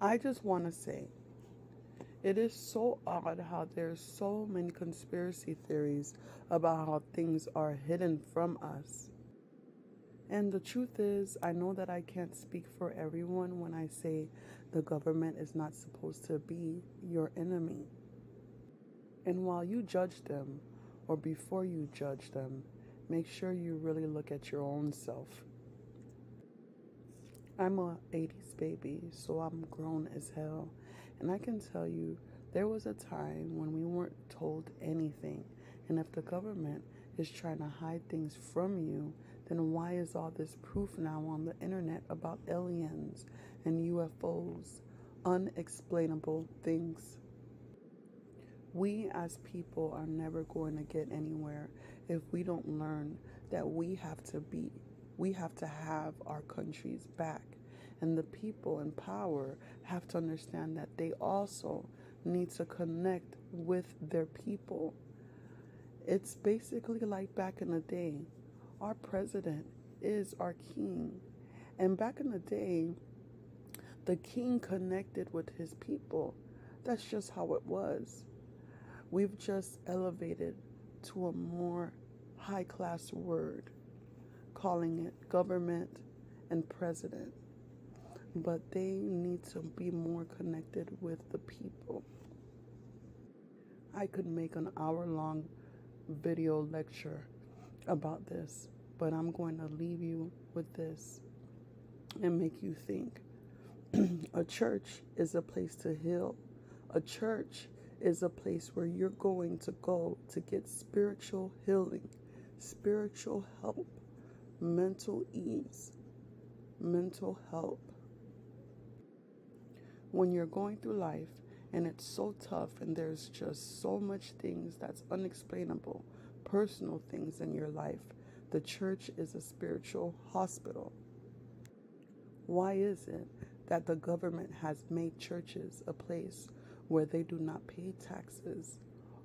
I just want to say it is so odd how there's so many conspiracy theories about how things are hidden from us. And the truth is, I know that I can't speak for everyone when I say the government is not supposed to be your enemy. And while you judge them, or before you judge them, make sure you really look at your own self. I'm a 80s baby, so I'm grown as hell. And I can tell you, there was a time when we weren't told anything. And if the government is trying to hide things from you, then why is all this proof now on the internet about aliens and UFOs? Unexplainable things. We as people are never going to get anywhere if we don't learn that we have to have our countries back. And the people in power have to understand that they also need to connect with their people. It's basically like back in the day. Our president is our king. And back in the day, the king connected with his people. That's just how it was. We've just elevated to a more high class word, calling it government and president. But they need to be more connected with the people. I could make an hour long video lecture about this, but I'm going to leave you with this and make you think. A church is a place to heal. A church is a place where you're going to go to get spiritual healing, spiritual help, mental ease, mental help. When you're going through life and it's so tough and there's just so much things that's unexplainable, personal things in your life, the church is a spiritual hospital. Why is it that the government has made churches a place where they do not pay taxes?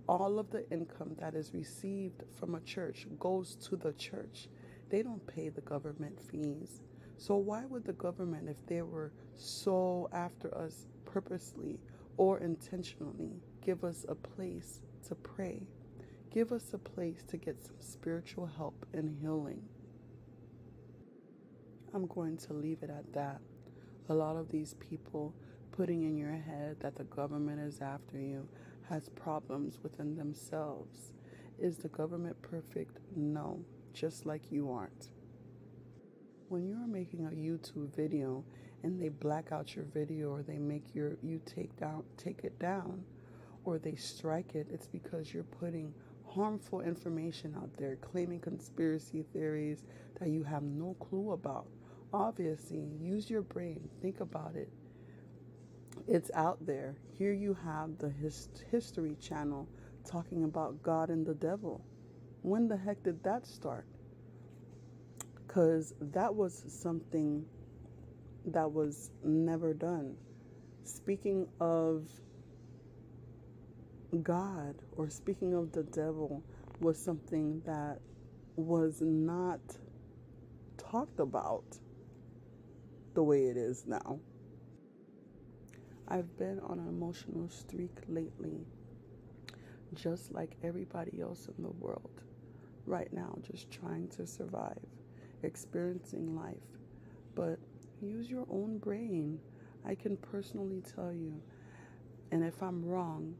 All of the income that is received from a church goes to the church. They don't pay the government fees. So why would the government, if they were so after us purposely or intentionally, give us a place to pray? Give us a place to get some spiritual help and healing. I'm going to leave it at that. A lot of these people putting in your head that the government is after you has problems within themselves. Is the government perfect? No, just like you aren't. When you're making a YouTube video and they black out your video or they make you take it down or they strike it, it's because you're putting harmful information out there, claiming conspiracy theories that you have no clue about. Obviously, use your brain, think about it. It's out there. Here you have the History Channel talking about God and the devil. When the heck did that start? Because that was something that was never done. Speaking of God or speaking of the devil was something that was not talked about the way it is now. I've been on an emotional streak lately, just like everybody else in the world. Right now, just trying to survive, experiencing life. But use your own brain. I can personally tell you, and if I'm wrong,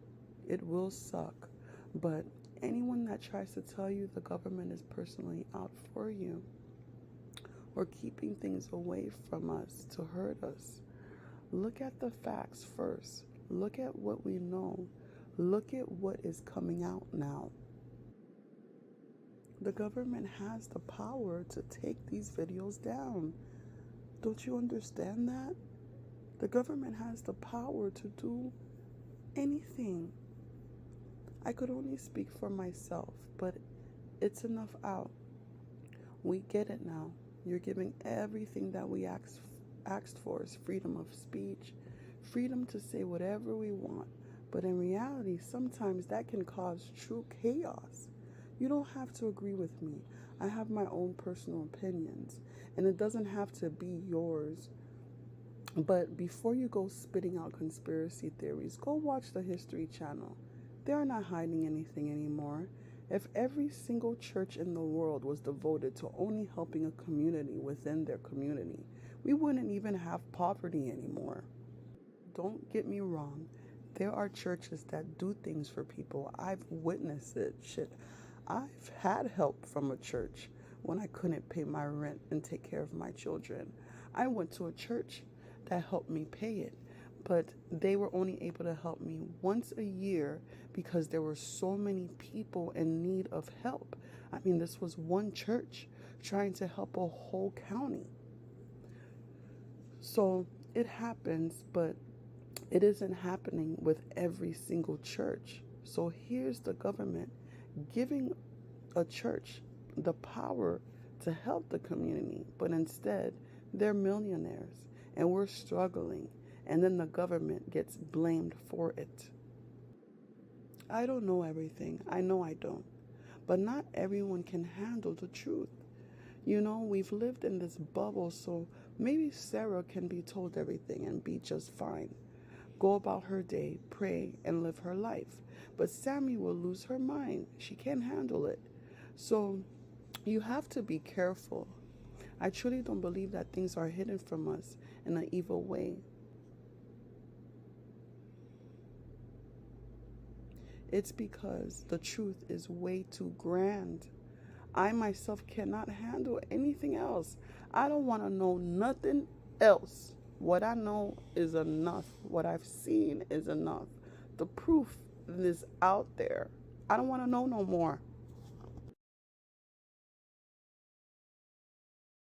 it will suck. But anyone that tries to tell you the government is personally out for you or keeping things away from us to hurt us, look at the facts first. Look at what we know. Look at what is coming out now. The government has the power to take these videos down. Don't you understand that? The government has the power to do anything. I could only speak for myself, but it's enough out. We get it now. You're giving everything that we asked for is freedom of speech, freedom to say whatever we want. But in reality, sometimes that can cause true chaos. You don't have to agree with me. I have my own personal opinions, and it doesn't have to be yours But before you go spitting out conspiracy theories, go watch the History Channel. They are not hiding anything anymore. If every single church in the world was devoted to only helping a community within their community, we wouldn't even have poverty anymore. Don't get me wrong. There are churches that do things for people. I've witnessed it. Shit. I've had help from a church when I couldn't pay my rent and take care of my children. I went to a church that helped me pay it, but they were only able to help me once a year because there were so many people in need of help. I mean, this was one church trying to help a whole county. So it happens, but it isn't happening with every single church. So here's the government giving a church the power to help the community, but instead they're millionaires and we're struggling, and then the government gets blamed for it. I don't know everything. I know I don't. But not everyone can handle the truth. We've lived in this bubble, so maybe Sarah can be told everything and be just fine. Go about her day, pray, and live her life. But Sammy will lose her mind. She can't handle it. So you have to be careful. I truly don't believe that things are hidden from us in an evil way. It's because the truth is way too grand. I myself cannot handle anything else. I don't want to know nothing else. What I know is enough. What I've seen is enough. The proof is out there. I don't want to know no more.